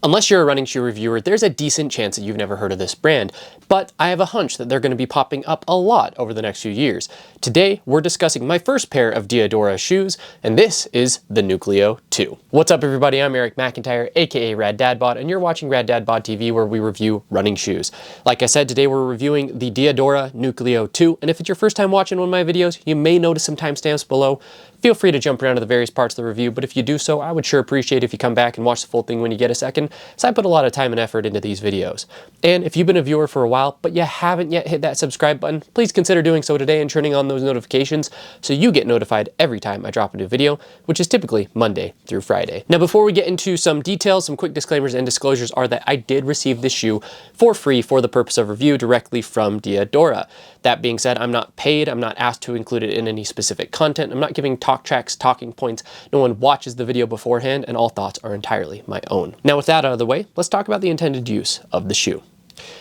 Unless you're a running shoe reviewer, there's a decent chance that you've never heard of this brand, but I have a hunch that they're going to be popping up a lot over the next few years. Today, we're discussing my first pair of Diadora shoes, and this is the Nucleo 2. What's up everybody, I'm Eric McIntyre, aka Rad Dad Bod, and you're watching Rad Dad Bod TV, where we review running shoes. Like I said, today we're reviewing the Diadora Nucleo 2, and if it's your first time watching one of my videos, you may notice some timestamps below. Feel free to jump around to the various parts of the review, but if you do so, I would sure appreciate if you come back and watch the full thing when you get a second, as I put a lot of time and effort into these videos. And if you've been a viewer for a while, but you haven't yet hit that subscribe button, please consider doing so today and turning on those notifications so you get notified every time I drop a new video, which is typically Monday through Friday. Now, before we get into some details, some quick disclaimers and disclosures are that I did receive this shoe for free for the purpose of review directly from Diadora. That being said, I'm not paid, I'm not asked to include it in any specific content, I'm not giving talk tracks, talking points, no one watches the video beforehand, and all thoughts are entirely my own. Now with that out of the way, let's talk about the intended use of the shoe.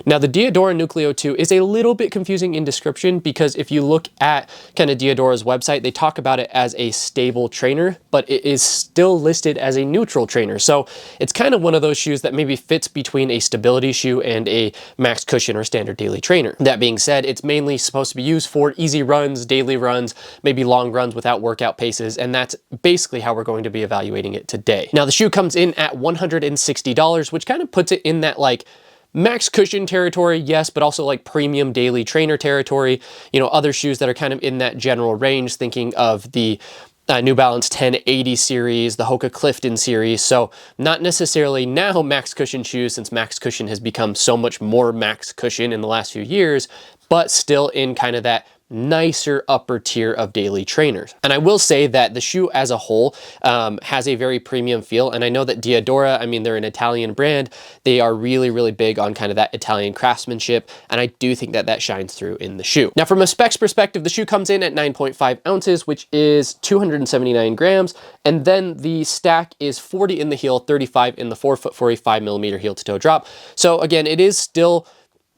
Now the Diadora Nucleo 2 is a little bit confusing in description because if you look at kind of Diadora's website, they talk about it as a stable trainer, but it is still listed as a neutral trainer. So it's kind of one of those shoes that maybe fits between a stability shoe and a max cushion or standard daily trainer. That being said, it's mainly supposed to be used for easy runs, daily runs, maybe long runs without workout paces, and that's basically how we're going to be evaluating it today. Now the shoe comes in at $160, which kind of puts it in that like max cushion territory, yes, but also like premium daily trainer territory. You know, other shoes that are kind of in that general range, thinking of the New Balance 1080 series, the Hoka Clifton series. So not necessarily now max cushion shoes, since max cushion has become so much more max cushion in the last few years, but still in kind of that nicer upper tier of daily trainers. And I will say that the shoe as a whole has a very premium feel. And I know that Diadora, I mean, they're an Italian brand. They are really, really big on kind of that Italian craftsmanship. And I do think that that shines through in the shoe. Now, from a specs perspective, the shoe comes in at 9.5 ounces, which is 279 grams. And then the stack is 40 in the heel, 35 in the forefoot for a 5mm heel to toe drop. So again, it is still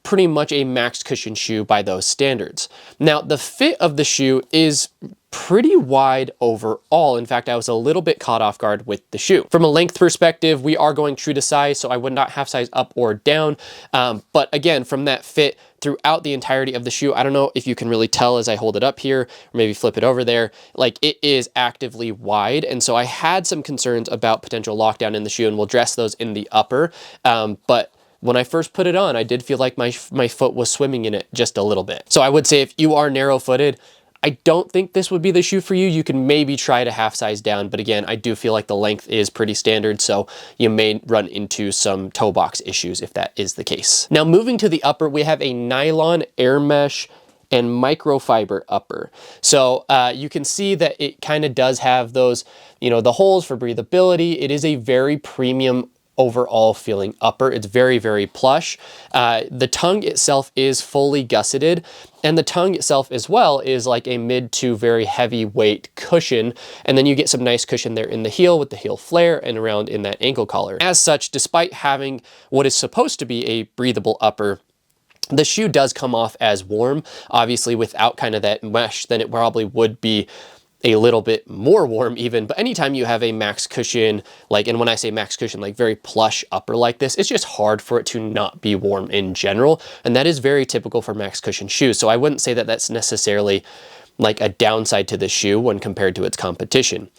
pretty much a max cushion shoe by those standards. Now, the fit of the shoe is pretty wide overall. In fact, I was a little bit caught off guard with the shoe. From a length perspective, we are going true to size, so I would not half size up or down. But again, from that fit throughout the entirety of the shoe, I don't know if you can really tell as I hold it up here, or maybe flip it over there, like it is actively wide. And so I had some concerns about potential lockdown in the shoe, and we'll address those in the upper. But when I first put it on, I did feel like my foot was swimming in it just a little bit. So I would say if you are narrow-footed, I don't think this would be the shoe for you. You can maybe try to half size down, but again, I do feel like the length is pretty standard, so you may run into some toe box issues if that is the case. Now moving to the upper, we have a nylon air mesh and microfiber upper. So you can see that it kind of does have those, you know, the holes for breathability. It is a very premium overall feeling upper. It's very, very plush. The tongue itself is fully gusseted, and the tongue itself as well is like a mid to very heavyweight cushion. And then you get some nice cushion there in the heel with the heel flare and around in that ankle collar. As such, despite having what is supposed to be a breathable upper, the shoe does come off as warm. Obviously, without kind of that mesh, then it probably would be a little bit more warm even, but anytime you have a max cushion, like, and when I say max cushion, like very plush upper like this, it's just hard for it to not be warm in general. And that is very typical for max cushion shoes. So I wouldn't say that that's necessarily like a downside to the shoe when compared to its competition.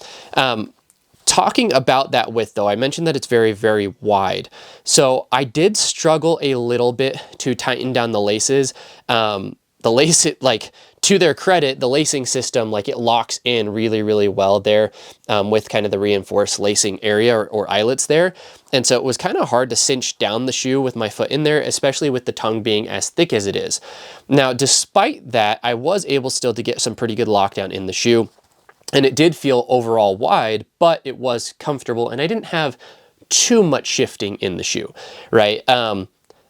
Talking about that width though, I mentioned that it's very, very wide. So I did struggle a little bit to tighten down the laces. The lace, like, to their credit, the lacing system, like, it locks in really, really well there with kind of the reinforced lacing area or eyelets there. And so it was kind of hard to cinch down the shoe with my foot in there, especially with the tongue being as thick as it is. Now, despite that, I was able still to get some pretty good lockdown in the shoe. And it did feel overall wide, but it was comfortable, and I didn't have too much shifting in the shoe, right?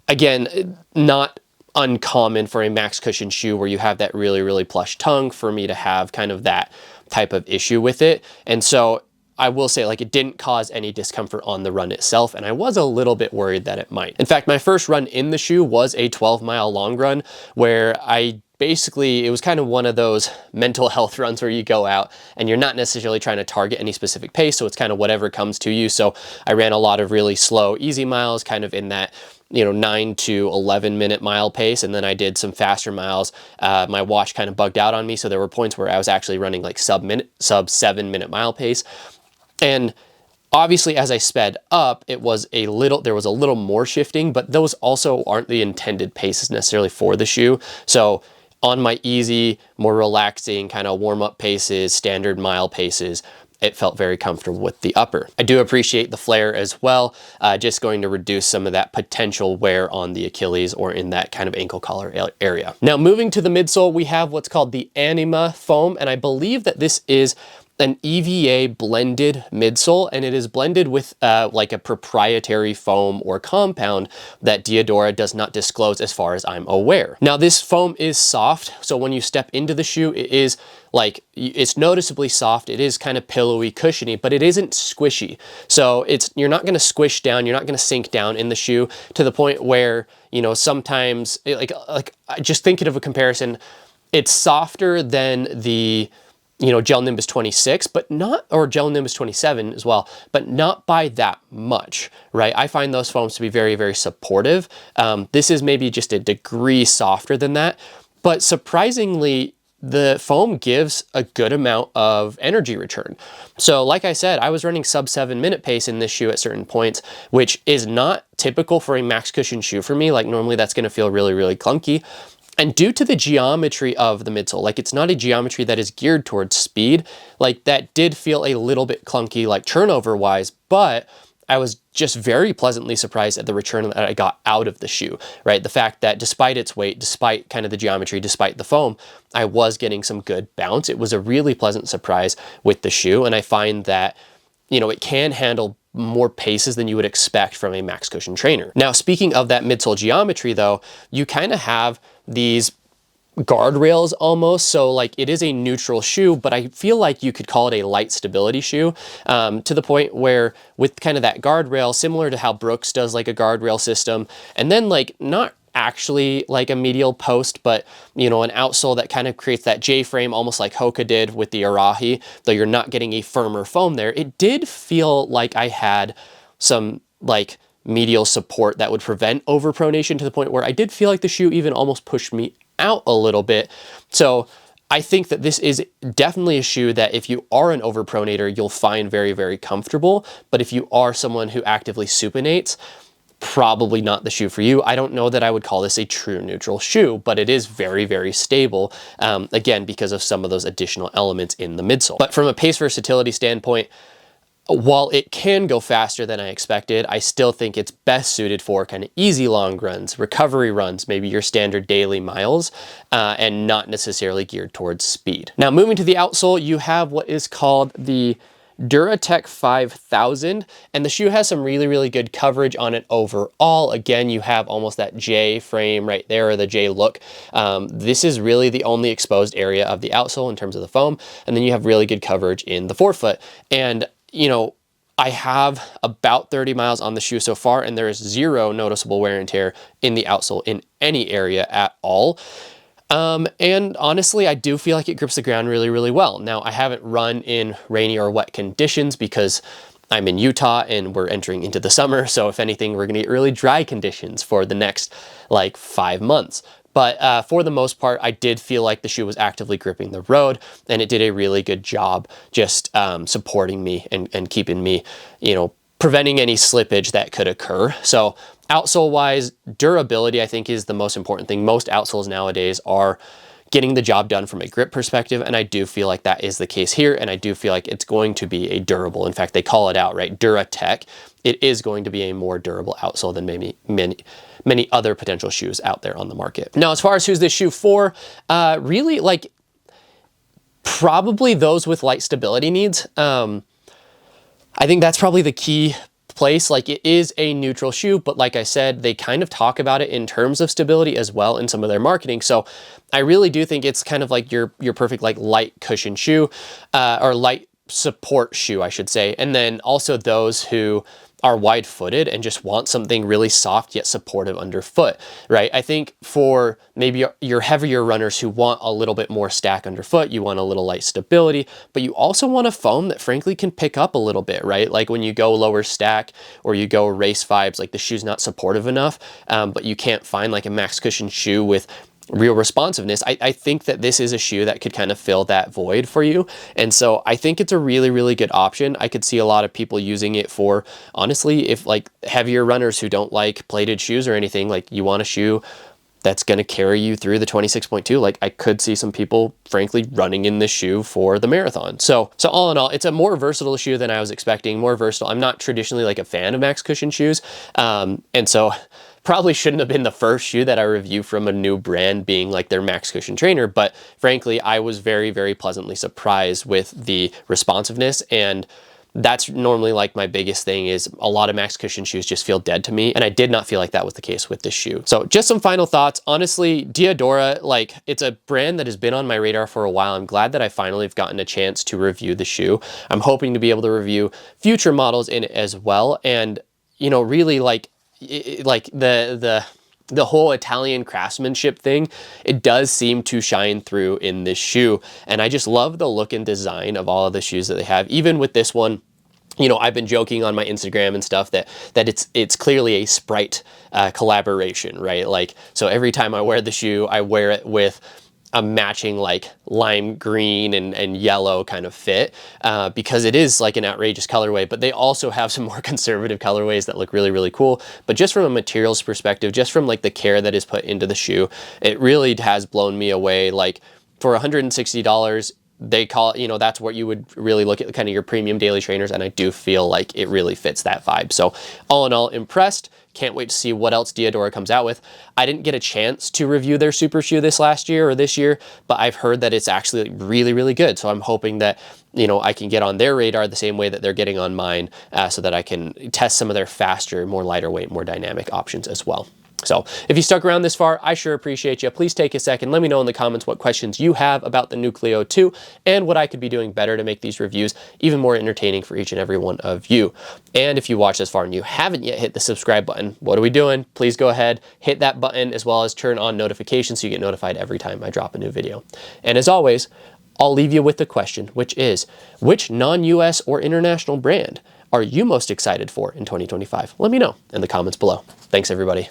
Again, not uncommon for a max cushion shoe where you have that really, really plush tongue for me to have kind of that type of issue with it. And so I will say, like, it didn't cause any discomfort on the run itself, and I was a little bit worried that it might. In fact, my first run in the shoe was a 12-mile long run where I basically, it was kind of one of those mental health runs where you go out and you're not necessarily trying to target any specific pace, so it's kind of whatever comes to you. So I ran a lot of really slow, easy miles, kind of in that 9 to 11 minute mile pace, and then I did some faster miles. My watch kind of bugged out on me, so there were points where I was actually running like sub 7 minute mile pace. And obviously, as I sped up, there was a little more shifting, but those also aren't the intended paces necessarily for the shoe. So on my easy, more relaxing kind of warm-up paces, standard mile paces, it felt very comfortable with the upper. I do appreciate the flare as well, just going to reduce some of that potential wear on the Achilles or in that kind of ankle collar area. Now, moving to the midsole, we have what's called the Anima foam, and I believe that this is an EVA blended midsole, and it is blended with like a proprietary foam or compound that Diadora does not disclose as far as I'm aware. Now, this foam is soft, so when you step into the shoe, it is like, it's noticeably soft. It is kind of pillowy, cushiony, but it isn't squishy. So you're not gonna squish down, you're not gonna sink down in the shoe to the point where, sometimes, like just thinking of a comparison, it's softer than the Gel Nimbus 26, but not, or Gel Nimbus 27 as well, but not by that much, right? I find those foams to be very, very supportive. This is maybe just a degree softer than that, but surprisingly, the foam gives a good amount of energy return. So like I said, I was running sub 7 minute pace in this shoe at certain points, which is not typical for a max cushion shoe for me. Like normally that's gonna feel really, really clunky. And due to the geometry of the midsole, like it's not a geometry that is geared towards speed, like that did feel a little bit clunky, like turnover wise, but I was just very pleasantly surprised at the return that I got out of the shoe, right? The fact that despite its weight, despite kind of the geometry, despite the foam, I was getting some good bounce. It was a really pleasant surprise with the shoe. And I find that, it can handle more paces than you would expect from a max cushion trainer. Now, speaking of that midsole geometry though, you kind of have these guardrails almost. So like it is a neutral shoe, but I feel like you could call it a light stability shoe, to the point where with kind of that guardrail, similar to how Brooks does like a guardrail system, and then like not actually like a medial post, but an outsole that kind of creates that J-frame, almost like Hoka did with the Arahi, though you're not getting a firmer foam there. It did feel like I had some like medial support that would prevent overpronation, to the point where I did feel like the shoe even almost pushed me out a little bit. So I think that this is definitely a shoe that if you are an overpronator, you'll find very, very comfortable. But if you are someone who actively supinates, probably not the shoe for you. I don't know that I would call this a true neutral shoe, but it is very, very stable, again, because of some of those additional elements in the midsole. But from a pace versatility standpoint, while it can go faster than I expected, I still think it's best suited for kind of easy long runs, recovery runs, maybe your standard daily miles, and not necessarily geared towards speed. Now, moving to the outsole, you have what is called the Duratec 5000, and the shoe has some really, really good coverage on it overall. Again, you have almost that J frame right there, or the J look. This is really the only exposed area of the outsole in terms of the foam, and then you have really good coverage in the forefoot. And I have about 30 miles on the shoe so far, and there is zero noticeable wear and tear in the outsole in any area at all. And honestly, I do feel like it grips the ground really, really well. Now, I haven't run in rainy or wet conditions because I'm in Utah and we're entering into the summer. So if anything, we're gonna get really dry conditions for the next like 5 months. But for the most part, I did feel like the shoe was actively gripping the road, and it did a really good job just supporting me and keeping me, preventing any slippage that could occur. So outsole wise, durability, I think, is the most important thing. Most outsoles nowadays are getting the job done from a grip perspective, and I do feel like that is the case here, and I do feel like it's going to be a durable, in fact, they call it out, right? Duratec. It is going to be a more durable outsole than maybe many other potential shoes out there on the market. Now, as far as who's this shoe for, really like probably those with light stability needs. I think that's probably the key place. Like, it is a neutral shoe, but like I said, they kind of talk about it in terms of stability as well in some of their marketing. So I really do think it's kind of like your perfect like light cushion shoe, or light support shoe, I should say. And then also those who are wide-footed and just want something really soft yet supportive underfoot, right? I think for maybe your heavier runners who want a little bit more stack underfoot, you want a little light stability, but you also want a foam that frankly can pick up a little bit, right? Like when you go lower stack or you go race vibes, like the shoe's not supportive enough, but you can't find like a max cushion shoe with real responsiveness. I think that this is a shoe that could kind of fill that void for you. And so I think it's a really, really good option. I could see a lot of people using it for, honestly, if like heavier runners who don't like plated shoes or anything, like you want a shoe that's going to carry you through the 26.2. Like I could see some people frankly running in this shoe for the marathon. So all in all, it's a more versatile shoe than I was expecting, more versatile. I'm not traditionally like a fan of max cushion shoes. And so probably shouldn't have been the first shoe that I review from a new brand being like their max cushion trainer, but frankly, I was very, very pleasantly surprised with the responsiveness. And that's normally like my biggest thing is a lot of max cushion shoes just feel dead to me. And I did not feel like that was the case with this shoe. So just some final thoughts. Honestly, Diadora, like it's a brand that has been on my radar for a while. I'm glad that I finally have gotten a chance to review the shoe. I'm hoping to be able to review future models in it as well. And, you know, really like the whole Italian craftsmanship thing, it does seem to shine through in this shoe. And I just love the look and design of all of the shoes that they have. Even with this one, you know, I've been joking on my Instagram and stuff that it's clearly a Sprite collaboration, right? Like, so every time I wear the shoe, I wear it with a matching like lime green and yellow kind of fit because it is like an outrageous colorway, but they also have some more conservative colorways that look really, really cool. But just from a materials perspective, just from like the care that is put into the shoe, it really has blown me away. Like for $160, they call it, you know, that's what you would really look at kind of your premium daily trainers. And I do feel like it really fits that vibe. So all in all, impressed. Can't wait to see what else Diadora comes out with. I didn't get a chance to review their super shoe this last year or this year, but I've heard that it's actually really, really good. So I'm hoping that, you know, I can get on their radar the same way that they're getting on mine so that I can test some of their faster, more lighter weight, more dynamic options as well. So if you stuck around this far, I sure appreciate you. Please take a second. Let me know in the comments what questions you have about the Nucleo 2 and what I could be doing better to make these reviews even more entertaining for each and every one of you. And if you watched this far and you haven't yet hit the subscribe button, what are we doing? Please go ahead, hit that button as well as turn on notifications so you get notified every time I drop a new video. And as always, I'll leave you with the question, which is, which non-US or international brand are you most excited for in 2025? Let me know in the comments below. Thanks, everybody.